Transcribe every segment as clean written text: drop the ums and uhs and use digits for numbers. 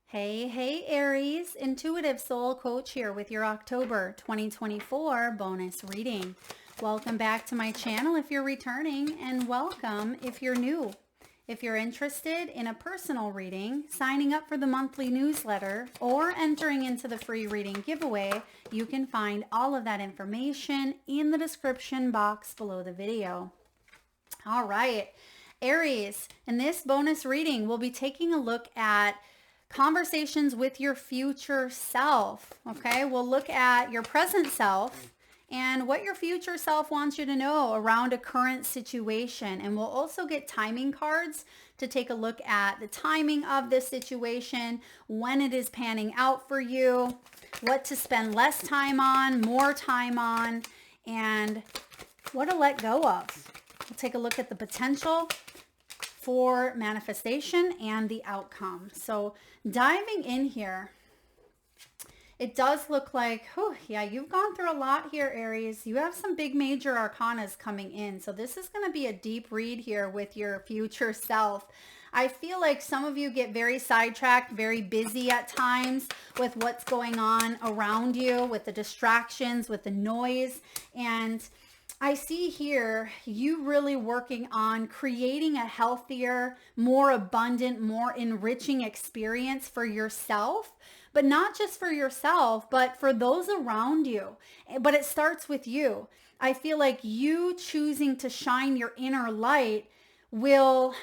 Hey, Aries, Intuitive Soul Coach here with your October 2024 bonus reading. Welcome back to my channel if you're returning, and welcome if you're new. If you're interested in a personal reading, signing up for the monthly newsletter, or entering into the free reading giveaway, you can find all of that information in the description box below the video. All right, Aries, in this bonus reading, we'll be taking a look at conversations with your future self. Okay, we'll look at your present self and what your future self wants you to know around a current situation. And we'll also get timing cards to take a look at the timing of this situation, when it is panning out for you, what to spend less time on, more time on, and what to let go of. We'll take a look at the potential for manifestation and the outcome. So diving in here, it does look like, you've gone through a lot here, Aries. You have some big major arcanas coming in. So this is going to be a deep read here with your future self. I feel like some of you get very sidetracked, very busy at times with what's going on around you, with the distractions, with the noise. And I see here you really working on creating a healthier, more abundant, more enriching experience for yourself, but not just for yourself, but for those around you. But it starts with you. I feel like you choosing to shine your inner light will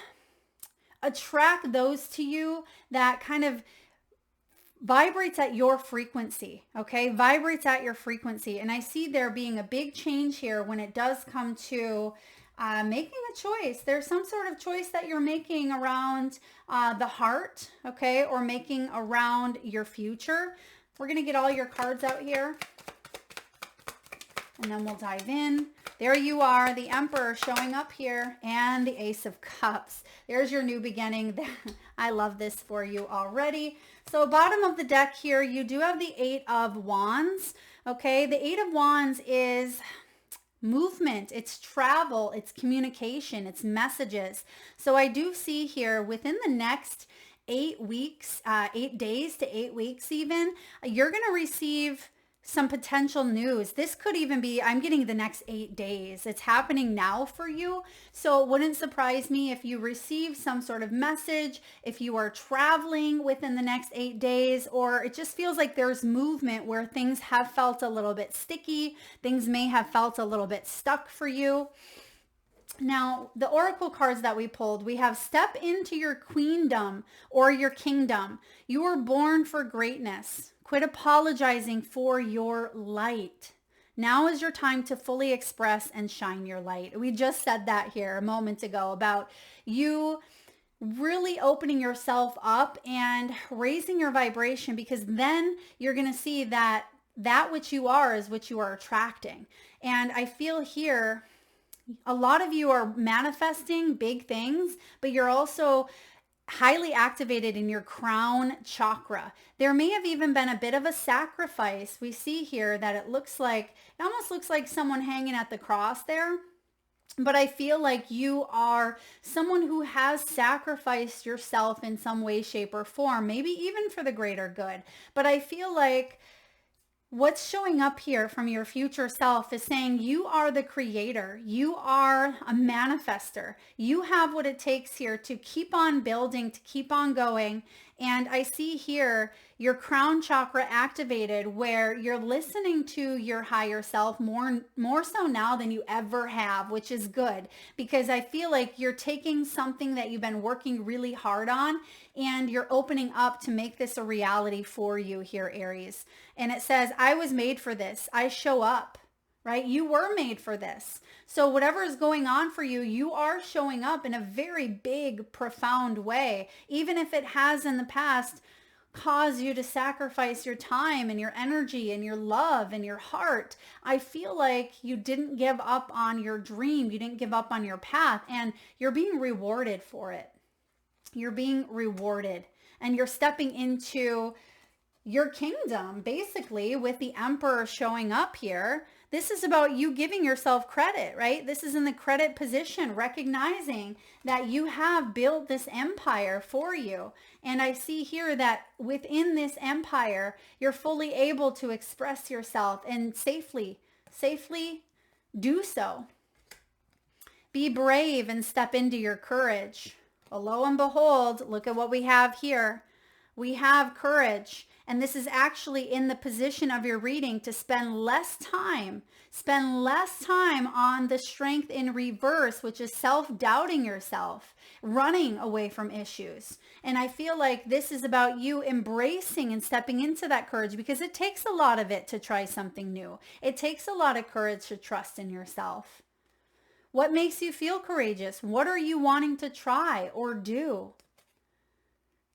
attract those to you that kind of vibrates at your frequency, okay? Vibrates at your frequency. And I see there being a big change here when it does come to making a choice. There's some sort of choice that you're making around the heart, okay? Or making around your future. We're going to get all your cards out here, and then we'll dive in. There you are, the Emperor showing up here, and the Ace of Cups. There's your new beginning. I love this for you already. So bottom of the deck here, you do have the Eight of Wands. Okay, the Eight of Wands is movement, it's travel, it's communication, it's messages. So I do see here within the next 8 weeks, 8 days to 8 weeks even, you're going to receive some potential news. This could even be, I'm getting the next 8 days. It's happening now for you. So it wouldn't surprise me if you receive some sort of message, if you are traveling within the next 8 days, or it just feels like there's movement where things have felt a little bit sticky. Things may have felt a little bit stuck for you. Now, the oracle cards that we pulled, we have step into your queendom or your kingdom. You were born for greatness. Quit apologizing for your light. Now is your time to fully express and shine your light. We just said that here a moment ago about you really opening yourself up and raising your vibration, because then you're going to see that which you are is what you are attracting. And I feel here, a lot of you are manifesting big things, but you're also highly activated in your crown chakra. There may have even been a bit of a sacrifice. We see here that it almost looks like someone hanging at the cross there. But I feel like you are someone who has sacrificed yourself in some way, shape, or form, maybe even for the greater good. But I feel like what's showing up here from your future self is saying you are the creator. You are a manifester. You have what it takes here to keep on building, to keep on going. And I see here your crown chakra activated, where you're listening to your higher self more so now than you ever have, which is good, because I feel like you're taking something that you've been working really hard on and you're opening up to make this a reality for you here, Aries. And it says, I was made for this. I show up. Right? You were made for this. So whatever is going on for you, you are showing up in a very big, profound way. Even if it has in the past caused you to sacrifice your time and your energy and your love and your heart, I feel like you didn't give up on your dream. You didn't give up on your path, and you're being rewarded for it. You're being rewarded, and you're stepping into your kingdom, basically, with the Emperor showing up here. This is about you giving yourself credit, right? This is in the credit position, recognizing that you have built this empire for you. And I see here that within this empire, you're fully able to express yourself and safely do so. Be brave and step into your courage. Well, lo and behold, look at what we have here. We have courage. And this is actually in the position of your reading to spend less time on the strength in reverse, which is self-doubting yourself, running away from issues. And I feel like this is about you embracing and stepping into that courage, because it takes a lot of it to try something new. It takes a lot of courage to trust in yourself. What makes you feel courageous? What are you wanting to try or do?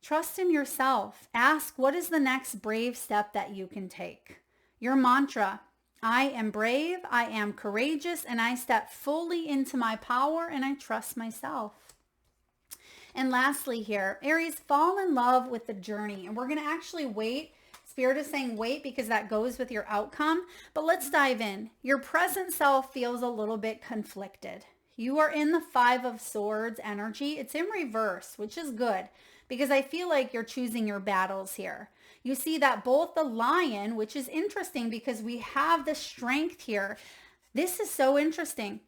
Trust in yourself. Ask, what is the next brave step that you can take? Your mantra: I am brave, I am courageous, and I step fully into my power, and I trust myself. And lastly here, Aries, fall in love with the journey. And we're going to actually wait. Spirit is saying wait because that goes with your outcome. But let's dive in. Your present self feels a little bit conflicted. You are in the 5 of Swords energy. It's in reverse, which is good, because I feel like you're choosing your battles here. You see that both the Lion, which is interesting because we have the strength here. This is so interesting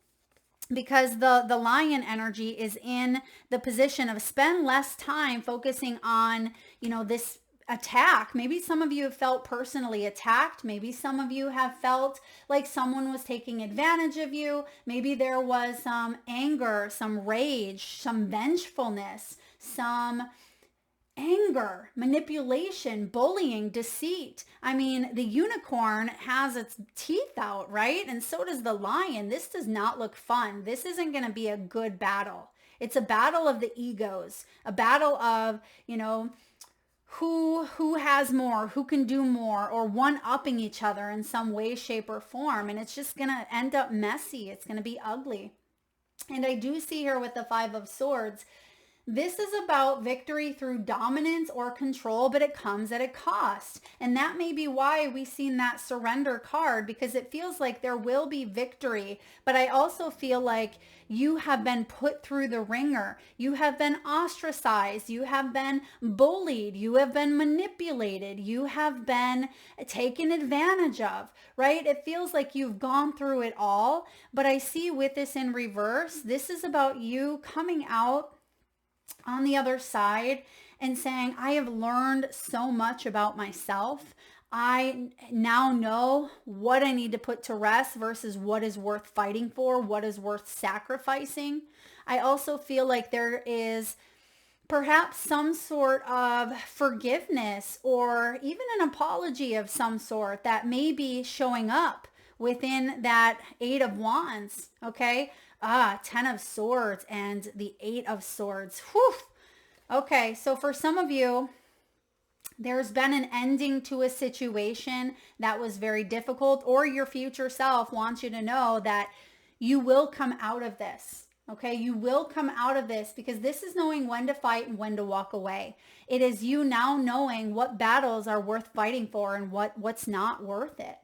because the Lion energy is in the position of spend less time focusing on, this attack. Maybe some of you have felt personally attacked. Maybe some of you have felt like someone was taking advantage of you. Maybe there was some anger, some rage, some vengefulness, some anger, manipulation, bullying, deceit. I mean, the unicorn has its teeth out, right? And so does the lion. This does not look fun. This isn't going to be a good battle. It's a battle of the egos, a battle of, who has more, who can do more, or one-upping each other in some way, shape, or form. And it's just going to end up messy. It's going to be ugly. And I do see here with the 5 of Swords, this is about victory through dominance or control, but it comes at a cost. And that may be why we've seen that surrender card, because it feels like there will be victory. But I also feel like you have been put through the ringer. You have been ostracized. You have been bullied. You have been manipulated. You have been taken advantage of, right? It feels like you've gone through it all. But I see with this in reverse, this is about you coming out on the other side and saying, I have learned so much about myself. I now know what I need to put to rest versus what is worth fighting for, what is worth sacrificing. I also feel like there is perhaps some sort of forgiveness or even an apology of some sort that may be showing up within that 8 of Wands, okay? 10 of Swords and the 8 of Swords. Whew. Okay, so for some of you, there's been an ending to a situation that was very difficult, or your future self wants you to know that you will come out of this. Okay, you will come out of this, because this is knowing when to fight and when to walk away. It is you now knowing what battles are worth fighting for and what's not worth it,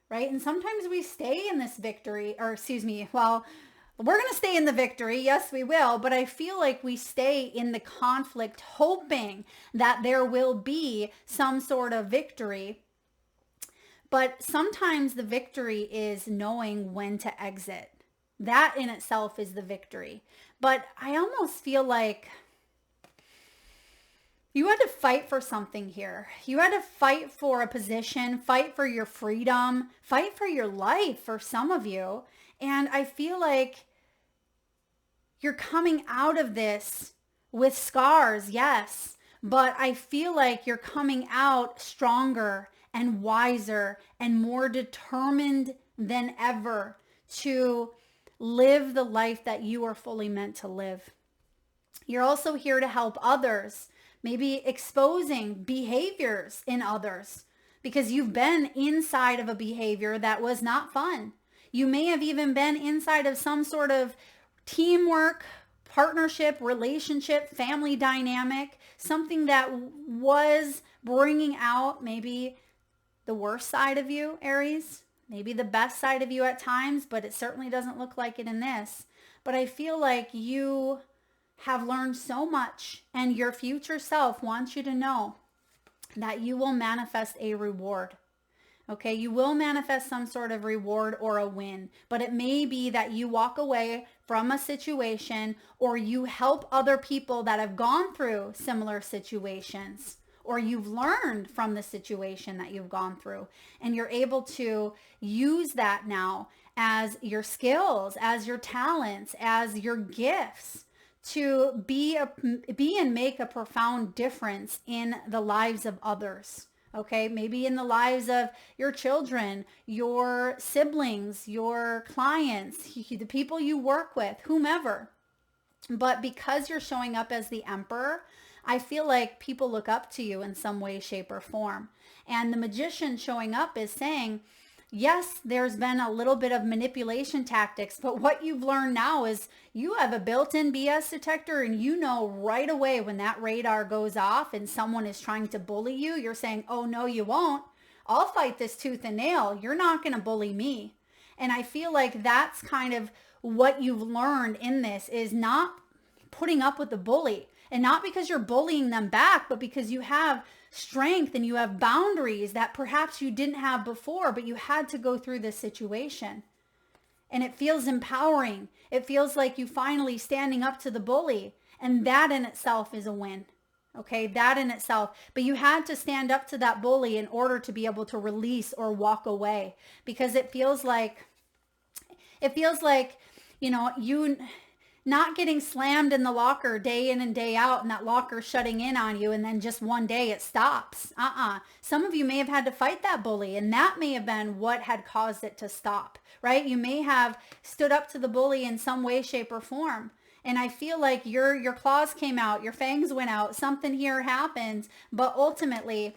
right? And sometimes we stay in this victory, or excuse me, well, we're going to stay in the victory. Yes, we will. But I feel like we stay in the conflict hoping that there will be some sort of victory. But sometimes the victory is knowing when to exit. That in itself is the victory. But I almost feel like you had to fight for something here. You had to fight for a position, fight for your freedom, fight for your life for some of you. And I feel like you're coming out of this with scars, yes, but I feel like you're coming out stronger and wiser and more determined than ever to live the life that you are fully meant to live. You're also here to help others, maybe exposing behaviors in others, because you've been inside of a behavior that was not fun. You may have even been inside of some sort of teamwork, partnership, relationship, family dynamic, something that was bringing out maybe the worst side of you, Aries, maybe the best side of you at times, but it certainly doesn't look like it in this. But I feel like you have learned so much, and your future self wants you to know that you will manifest a reward. Okay, you will manifest some sort of reward or a win, but it may be that you walk away from a situation, or you help other people that have gone through similar situations, or you've learned from the situation that you've gone through, and you're able to use that now as your skills, as your talents, as your gifts to be and make a profound difference in the lives of others. Okay, maybe in the lives of your children, your siblings, your clients, the people you work with, whomever. But because you're showing up as the Emperor, I feel like people look up to you in some way, shape, or form. And the Magician showing up is saying, yes, there's been a little bit of manipulation tactics, but what you've learned now is you have a built-in BS detector, and you know right away when that radar goes off and someone is trying to bully you, you're saying, oh, no, you won't. I'll fight this tooth and nail. You're not going to bully me. And I feel like that's kind of what you've learned in this, is not putting up with the bully. And not because you're bullying them back, but because you have strength and you have boundaries that perhaps you didn't have before, but you had to go through this situation. And it feels empowering. It feels like you finally standing up to the bully. And that in itself is a win. Okay, that in itself. But you had to stand up to that bully in order to be able to release or walk away. Because it feels like, you know, you not getting slammed in the locker day in and day out, and that locker shutting in on you, and then just one day it stops. Some of you may have had to fight that bully, and that may have been what had caused it to stop, right? You may have stood up to the bully in some way, shape, or form. And I feel like your claws came out, your fangs went out, something here happens, but ultimately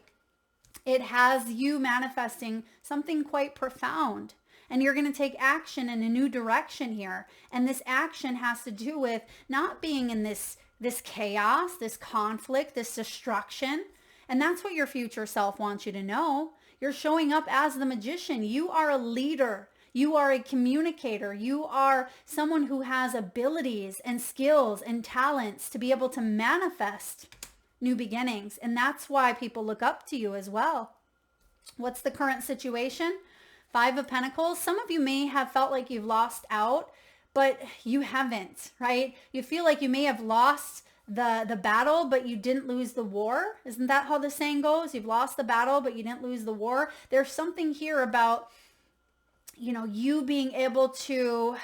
it has you manifesting something quite profound. And you're going to take action in a new direction here. And this action has to do with not being in this chaos, this conflict, this destruction. And that's what your future self wants you to know. You're showing up as the Magician. You are a leader. You are a communicator. You are someone who has abilities and skills and talents to be able to manifest new beginnings. And that's why people look up to you as well. What's the current situation? 5 of Pentacles. Some of you may have felt like you've lost out, but you haven't, right? You feel like you may have lost the battle, but you didn't lose the war. Isn't that how the saying goes? You've lost the battle, but you didn't lose the war. There's something here about, you know, you being able to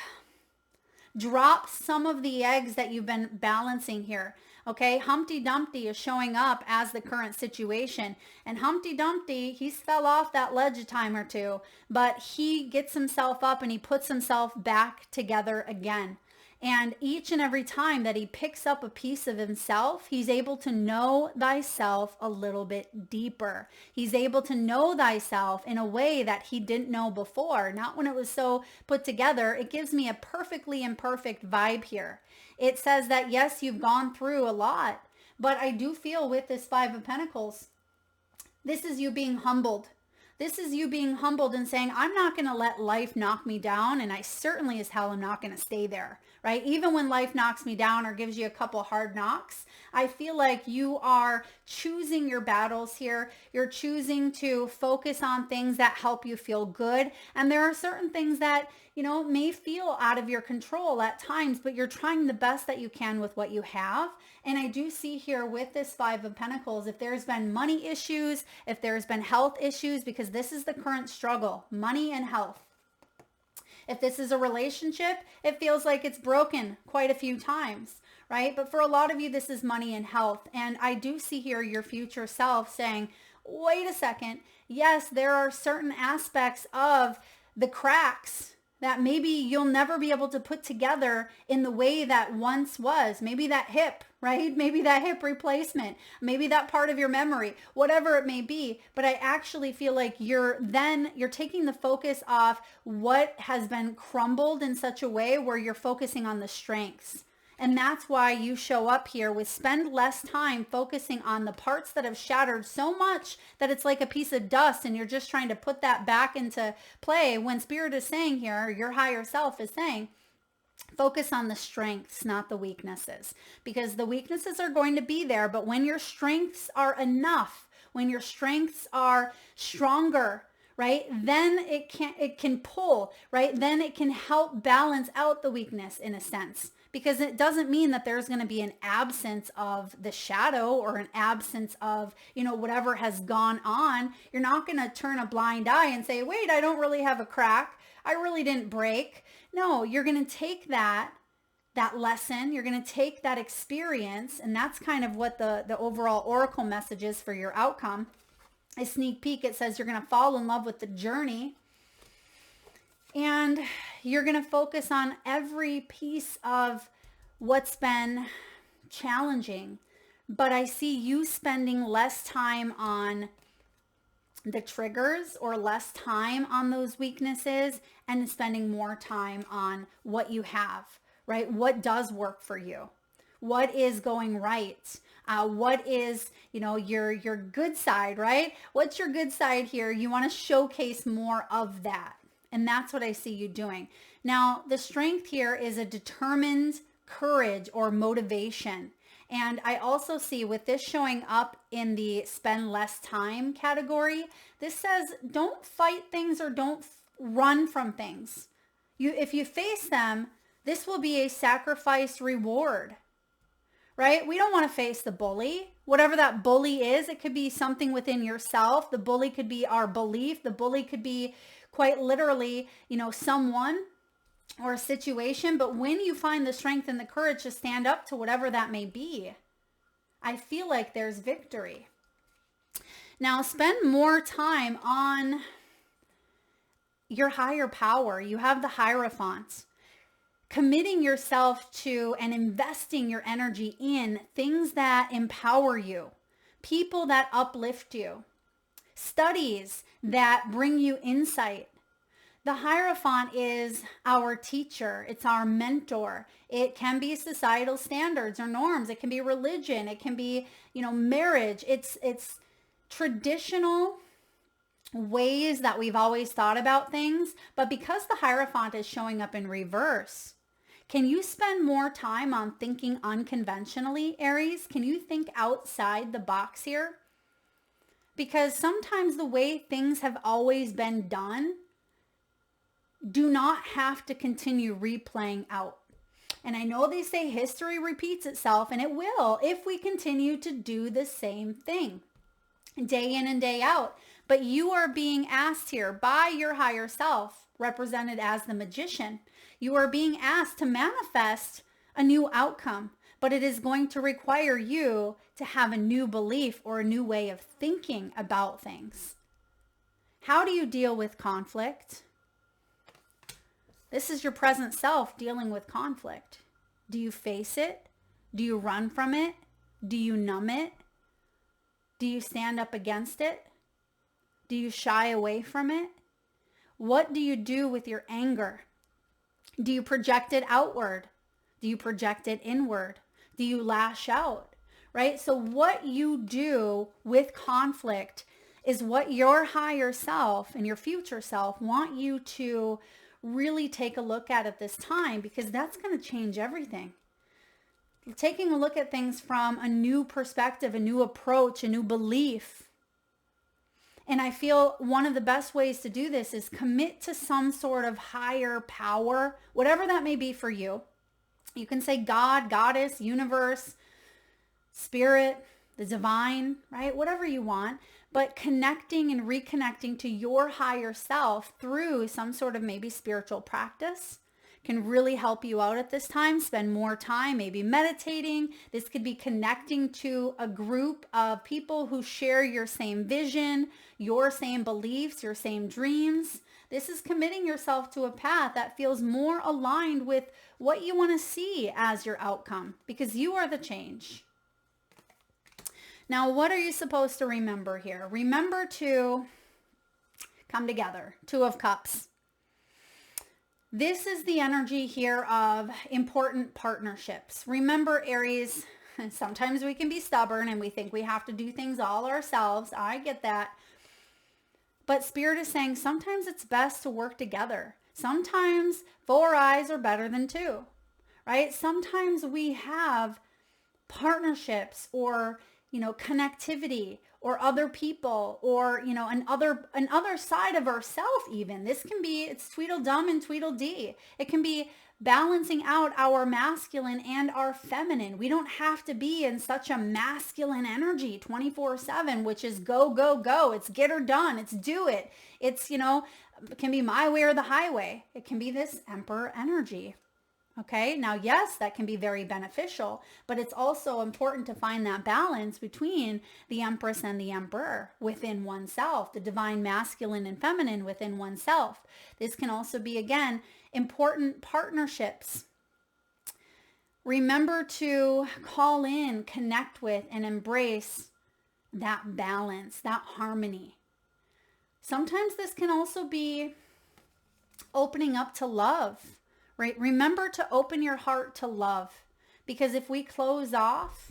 drop some of the eggs that you've been balancing here. Okay, Humpty Dumpty is showing up as the current situation. And Humpty Dumpty, he's fell off that ledge a time or two, but he gets himself up and he puts himself back together again. And each and every time that he picks up a piece of himself, he's able to know thyself a little bit deeper. He's able to know thyself in a way that he didn't know before, not when it was so put together. It gives me a perfectly imperfect vibe here. It says that, yes, you've gone through a lot, but I do feel with this 5 of Pentacles, this is you being humbled. This is you being humbled and saying, I'm not going to let life knock me down, and I certainly as hell am not going to stay there, right? Even when life knocks me down or gives you a couple hard knocks, I feel like you are choosing your battles here. You're choosing to focus on things that help you feel good. And there are certain things that, you know, may feel out of your control at times, but you're trying the best that you can with what you have. And I do see here with this 5 of Pentacles, if there's been money issues, if there's been health issues, because this is the current struggle, money and health. If this is a relationship, it feels like it's broken quite a few times, right? But for a lot of you, this is money and health. And I do see here your future self saying, wait a second. Yes, there are certain aspects of the cracks that maybe you'll never be able to put together in the way that once was. Maybe that hip, right? Maybe that hip replacement, maybe that part of your memory, whatever it may be. But I actually feel like you're taking the focus off what has been crumbled in such a way where you're focusing on the strengths. And that's why you show up here with spend less time focusing on the parts that have shattered so much that it's like a piece of dust and you're just trying to put that back into play, when Spirit is saying here, your higher self is saying, focus on the strengths, not the weaknesses, because the weaknesses are going to be there. But when your strengths are enough, when your strengths are stronger, right, then it can pull, right? Then it can help balance out the weakness in a sense, because it doesn't mean that there's going to be an absence of the shadow or an absence of, whatever has gone on. You're not going to turn a blind eye and say, wait, I don't really have a crack. I really didn't break. No, you're going to take that lesson. You're going to take that experience. And that's kind of what the overall oracle message is for your outcome. A sneak peek, it says you're going to fall in love with the journey. And you're going to focus on every piece of what's been challenging. But I see you spending less time on the triggers or less time on those weaknesses and spending more time on what you have, right? What does work for you? What is going right? What is, your good side, right? What's your good side here? You want to showcase more of that. And that's what I see you doing. Now, the strength here is a determined courage or motivation. And I also see with this showing up in the spend less time category, this says don't fight things or don't run from things. If you face them, this will be a sacrifice reward, right? We don't want to face the bully. Whatever that bully is, it could be something within yourself. The bully could be our belief. The bully could be quite literally, someone or a situation. But when you find the strength and the courage to stand up to whatever that may be, I feel like there's victory. Now, spend more time on your higher power. You have the Hierophant. Committing yourself to and investing your energy in things that empower you, people that uplift you, studies that bring you insight. The Hierophant is our teacher. It's our mentor. It can be societal standards or norms. It can be religion. It can be, marriage. It's traditional ways that we've always thought about things. But because the Hierophant is showing up in reverse, can you spend more time on thinking unconventionally, Aries? Can you think outside the box here? Because sometimes the way things have always been done do not have to continue replaying out. And I know they say history repeats itself, and it will if we continue to do the same thing day in and day out. But you are being asked here by your higher self, represented as the magician. You are being asked to manifest a new outcome, but it is going to require you to have a new belief or a new way of thinking about things. How do you deal with conflict? This is your present self dealing with conflict. Do you face it? Do you run from it? Do you numb it? Do you stand up against it? Do you shy away from it? What do you do with your anger? Do you project it outward? Do you project it inward? Do you lash out? Right? So what you do with conflict is what your higher self and your future self want you to really take a look at this time, because that's going to change everything. Taking a look at things from a new perspective, a new approach, a new belief. And I feel one of the best ways to do this is commit to some sort of higher power, whatever that may be for you. You can say God, goddess, universe, spirit, the divine, right? Whatever you want. But connecting and reconnecting to your higher self through some sort of maybe spiritual practice can really help you out at this time. Spend more time maybe meditating. This could be connecting to a group of people who share your same vision, your same beliefs, your same dreams. This is committing yourself to a path that feels more aligned with what you want to see as your outcome, because you are the change. Now, what are you supposed to remember here? Remember to come together. 2 of Cups. This is the energy here of important partnerships. Remember, Aries, sometimes we can be stubborn and we think we have to do things all ourselves. I get that. But Spirit is saying sometimes it's best to work together. Sometimes 4 eyes are better than 2, right? Sometimes we have partnerships or, connectivity or other people or, another side of ourself even. This can be, it's Tweedledum and Tweedledee. It can be balancing out our masculine and our feminine. We don't have to be in such a masculine energy 24/7, which is go, go, go. It's get her done. It's do it. It's, it can be my way or the highway. It can be this Emperor energy. Okay, now, yes, that can be very beneficial, but it's also important to find that balance between the Empress and the Emperor within oneself, the divine masculine and feminine within oneself. This can also be, again, important partnerships. Remember to call in, connect with, and embrace that balance, that harmony. Sometimes this can also be opening up to love. Right? Remember to open your heart to love, because if we close off,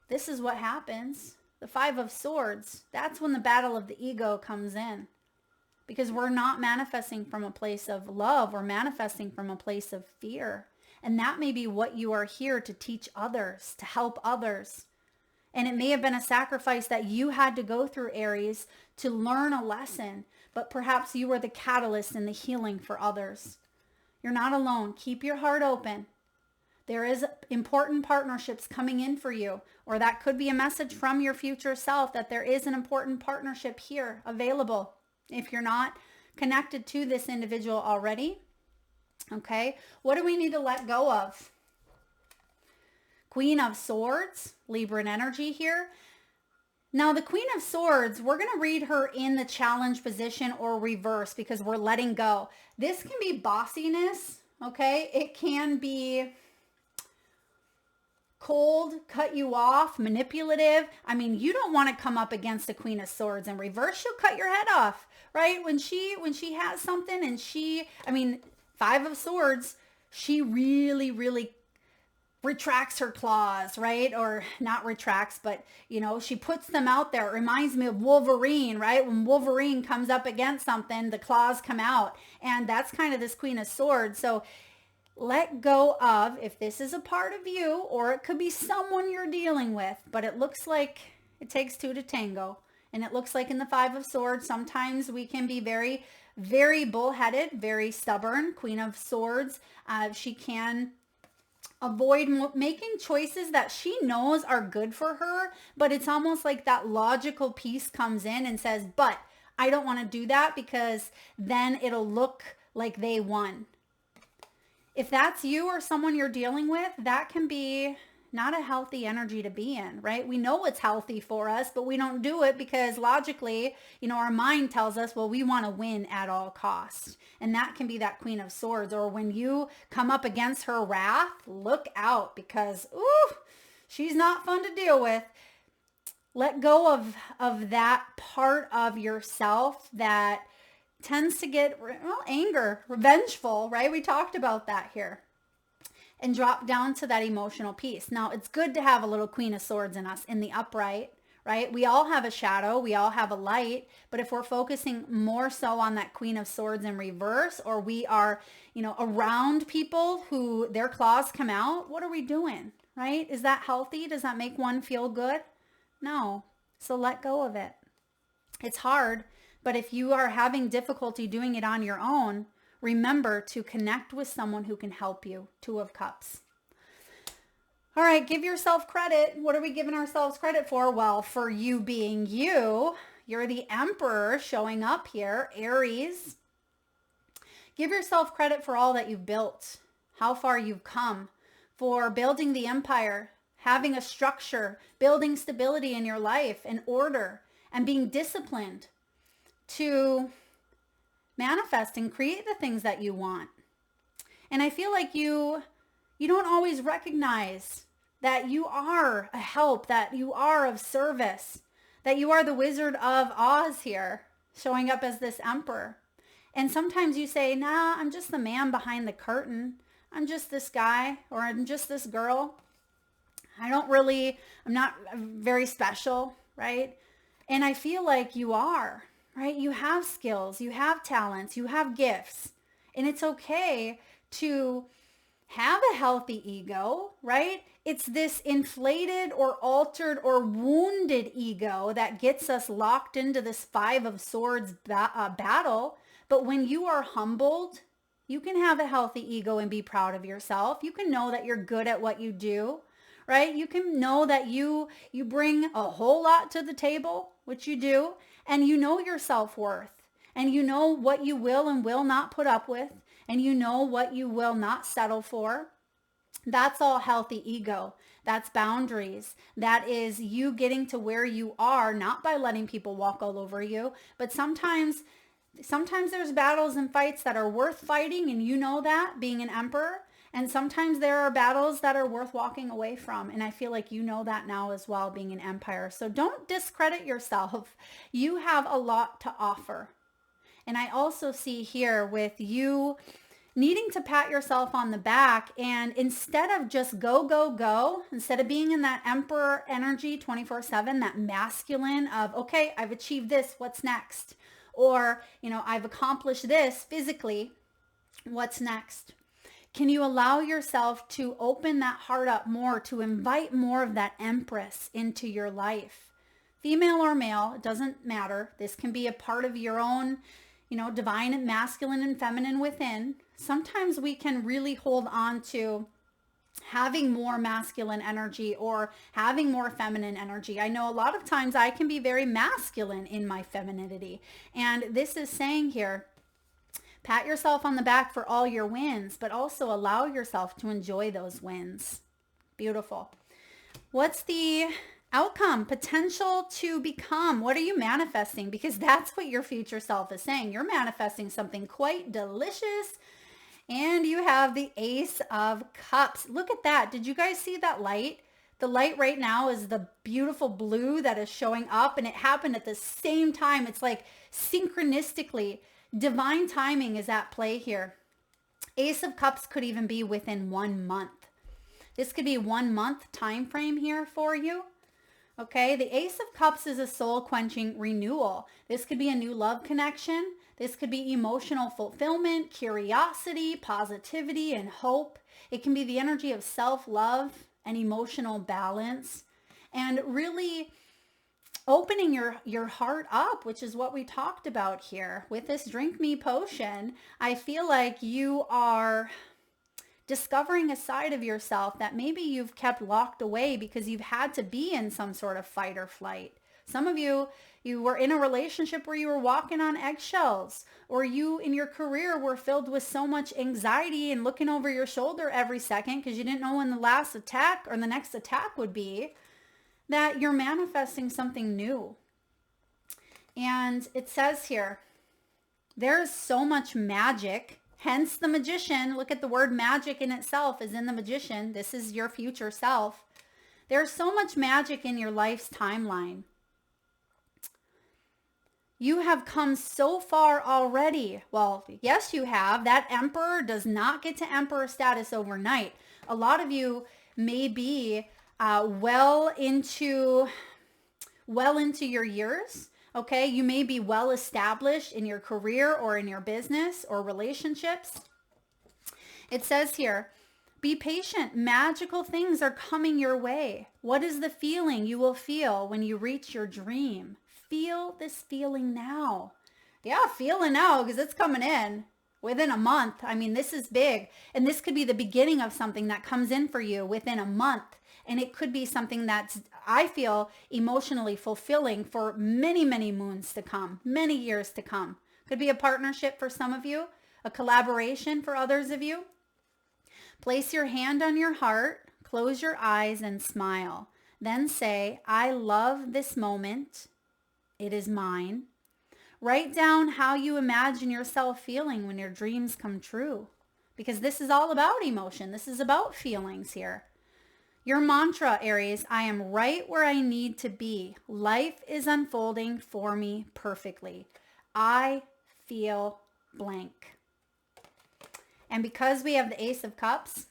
this is what happens. The 5 of Swords, that's when the battle of the ego comes in, because we're not manifesting from a place of love. We're manifesting from a place of fear. And that may be what you are here to teach others, to help others. And it may have been a sacrifice that you had to go through, Aries, to learn a lesson, but perhaps you were the catalyst in the healing for others. You're not alone. Keep your heart open. There is important partnerships coming in for you, or that could be a message from your future self that there is an important partnership here available if you're not connected to this individual already. Okay, what do we need to let go of? Queen of Swords, Libran energy here. Now, the Queen of Swords, we're going to read her in the challenge position or reverse because we're letting go. This can be bossiness, okay? It can be cold, cut you off, manipulative. I mean, you don't want to come up against the Queen of Swords in reverse. She'll cut your head off, right? When she has something and 5 of Swords, she really, really retracts her claws, right? Or not retracts, but she puts them out there. It reminds me of Wolverine, right? When Wolverine comes up against something, the claws come out, and that's kind of this Queen of Swords. So let go of, if this is a part of you, or it could be someone you're dealing with, but it looks like it takes 2 to tango. And it looks like in the 5 of Swords, sometimes we can be very, very bullheaded, very stubborn. Queen of Swords, she can avoid making choices that she knows are good for her, but it's almost like that logical piece comes in and says, but I don't want to do that because then it'll look like they won. If that's you or someone you're dealing with, that can be not a healthy energy to be in, right? We know it's healthy for us, but we don't do it because logically, our mind tells us, well, we want to win at all costs. And that can be that Queen of Swords. Or when you come up against her wrath, look out, because, she's not fun to deal with. Let go of that part of yourself that tends to get, anger, revengeful, right? We talked about that here. And drop down to that emotional piece. Now, it's good to have a little Queen of Swords in us in the upright, right? We all have a shadow. We all have a light. But if we're focusing more so on that Queen of Swords in reverse, or we are, around people who their claws come out, what are we doing, right? Is that healthy? Does that make one feel good? No. So let go of it. It's hard, but if you are having difficulty doing it on your own, remember to connect with someone who can help you. 2 of Cups. All right, give yourself credit. What are we giving ourselves credit for? Well, for you being you. You're the Emperor showing up here, Aries. Give yourself credit for all that you've built, how far you've come, for building the empire, having a structure, building stability in your life and order, and being disciplined to manifest and create the things that you want. And I feel like you don't always recognize that you are a help, that you are of service, that you are the Wizard of Oz here, showing up as this Emperor. And sometimes you say, nah, I'm just the man behind the curtain. I'm just this guy, or I'm just this girl. I'm not very special, right? And I feel like you are, right? You have skills, you have talents, you have gifts. And it's okay to have a healthy ego, right? It's this inflated or altered or wounded ego that gets us locked into this Five of Swords battle. But when you are humbled, you can have a healthy ego and be proud of yourself. You can know that you're good at what you do, right? You can know that you bring a whole lot to the table, which you do, and you know your self-worth, and you know what you will and will not put up with, and you know what you will not settle for. That's all healthy ego. That's boundaries. That is you getting to where you are, not by letting people walk all over you, but sometimes there's battles and fights that are worth fighting, and you know that, being an emperor. And sometimes there are battles that are worth walking away from. And I feel like you know that now as well, being an empire. So don't discredit yourself. You have a lot to offer. And I also see here with you needing to pat yourself on the back, and instead of just go, instead of being in that emperor energy 24/7, that masculine of, okay, I've achieved this, what's next? Or, I've accomplished this physically, what's next? Can you allow yourself to open that heart up more, to invite more of that empress into your life? Female or male, it doesn't matter. This can be a part of your own, divine and masculine and feminine within. Sometimes we can really hold on to having more masculine energy or having more feminine energy. I know a lot of times I can be very masculine in my femininity. And this is saying here, pat yourself on the back for all your wins, but also allow yourself to enjoy those wins. Beautiful. What's the outcome? Potential to become. What are you manifesting? Because that's what your future self is saying. You're manifesting something quite delicious. And you have the Ace of Cups. Look at that. Did you guys see that light? The light right now is the beautiful blue that is showing up, and it happened at the same time. It's like synchronistically, divine timing is at play here. Ace of Cups could even be within 1 month. This could be 1 month time frame here for you. Okay, the Ace of Cups is a soul quenching renewal. This could be a new love connection. This could be emotional fulfillment, curiosity, positivity, and hope. It can be the energy of self-love and emotional balance, and really opening your heart up, which is what we talked about here. With this Drink Me potion, I feel like you are discovering a side of yourself that maybe you've kept locked away because you've had to be in some sort of fight or flight. Some of you were in a relationship where you were walking on eggshells, or you in your career were filled with so much anxiety and looking over your shoulder every second because you didn't know when the last attack or the next attack would be, that you're manifesting something new. And it says here, there's so much magic, hence the magician. Look at the word magic in itself is in the magician. This is your future self. There's so much magic in your life's timeline. You have come so far already. Well, yes, you have. That emperor does not get to emperor status overnight. A lot of you may be well into your years. Okay, you may be well established in your career or in your business or relationships. It says here, be patient. Magical things are coming your way. What is the feeling you will feel when you reach your dream? Feel this feeling now. Yeah, feel it now because it's coming in within a month. I mean, this is big. And this could be the beginning of something that comes in for you within a month. And it could be something that's, I feel, emotionally fulfilling for many, many moons to come, many years to come. Could be a partnership for some of you, a collaboration for others of you. Place your hand on your heart, close your eyes and smile. Then say, I love this moment. It is mine. Write down how you imagine yourself feeling when your dreams come true, because this is all about emotion. This is about feelings here. Your mantra, Aries, I am right where I need to be. Life is unfolding for me perfectly. I feel blank. And because we have the Ace of Cups,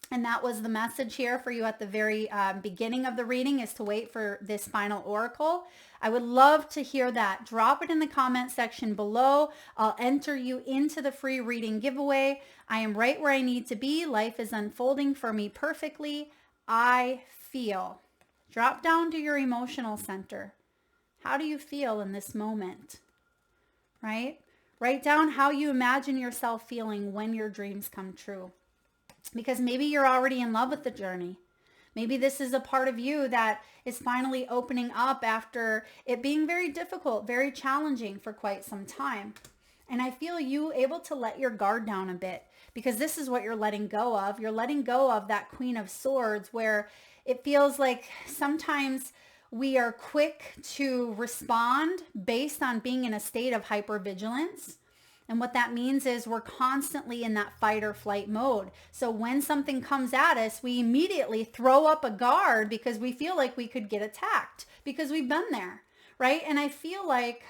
and that was the message here for you at the very beginning of the reading, is to wait for this final oracle. I would love to hear that. Drop it in the comment section below. I'll enter you into the free reading giveaway. I am right where I need to be. Life is unfolding for me perfectly. I feel. Drop down to your emotional center. How do you feel in this moment? Right? Write down how you imagine yourself feeling when your dreams come true. Because maybe you're already in love with the journey. Maybe this is a part of you that is finally opening up after it being very difficult, very challenging for quite some time. And I feel you able to let your guard down a bit, because this is what you're letting go of. You're letting go of that Queen of Swords, where it feels like sometimes we are quick to respond based on being in a state of hypervigilance. And what that means is we're constantly in that fight or flight mode. So when something comes at us, we immediately throw up a guard because we feel like we could get attacked because we've been there, right? And I feel like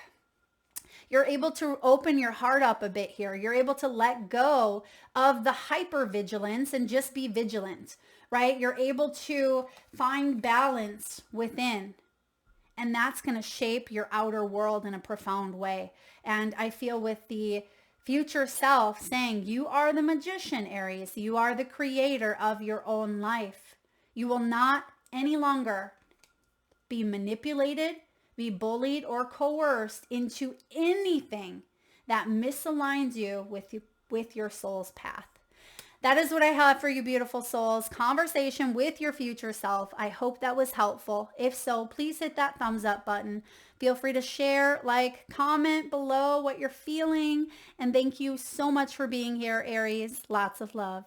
you're able to open your heart up a bit here. You're able to let go of the hypervigilance and just be vigilant, right? You're able to find balance within. And that's going to shape your outer world in a profound way. And I feel with the future self saying, you are the magician, Aries. You are the creator of your own life. You will not any longer be manipulated, be bullied, or coerced into anything that misaligns you with your soul's path. That is what I have for you, beautiful souls. Conversation with your future self. I hope that was helpful. If so, please hit that thumbs up button. Feel free to share, like, comment below what you're feeling. And thank you so much for being here, Aries. Lots of love.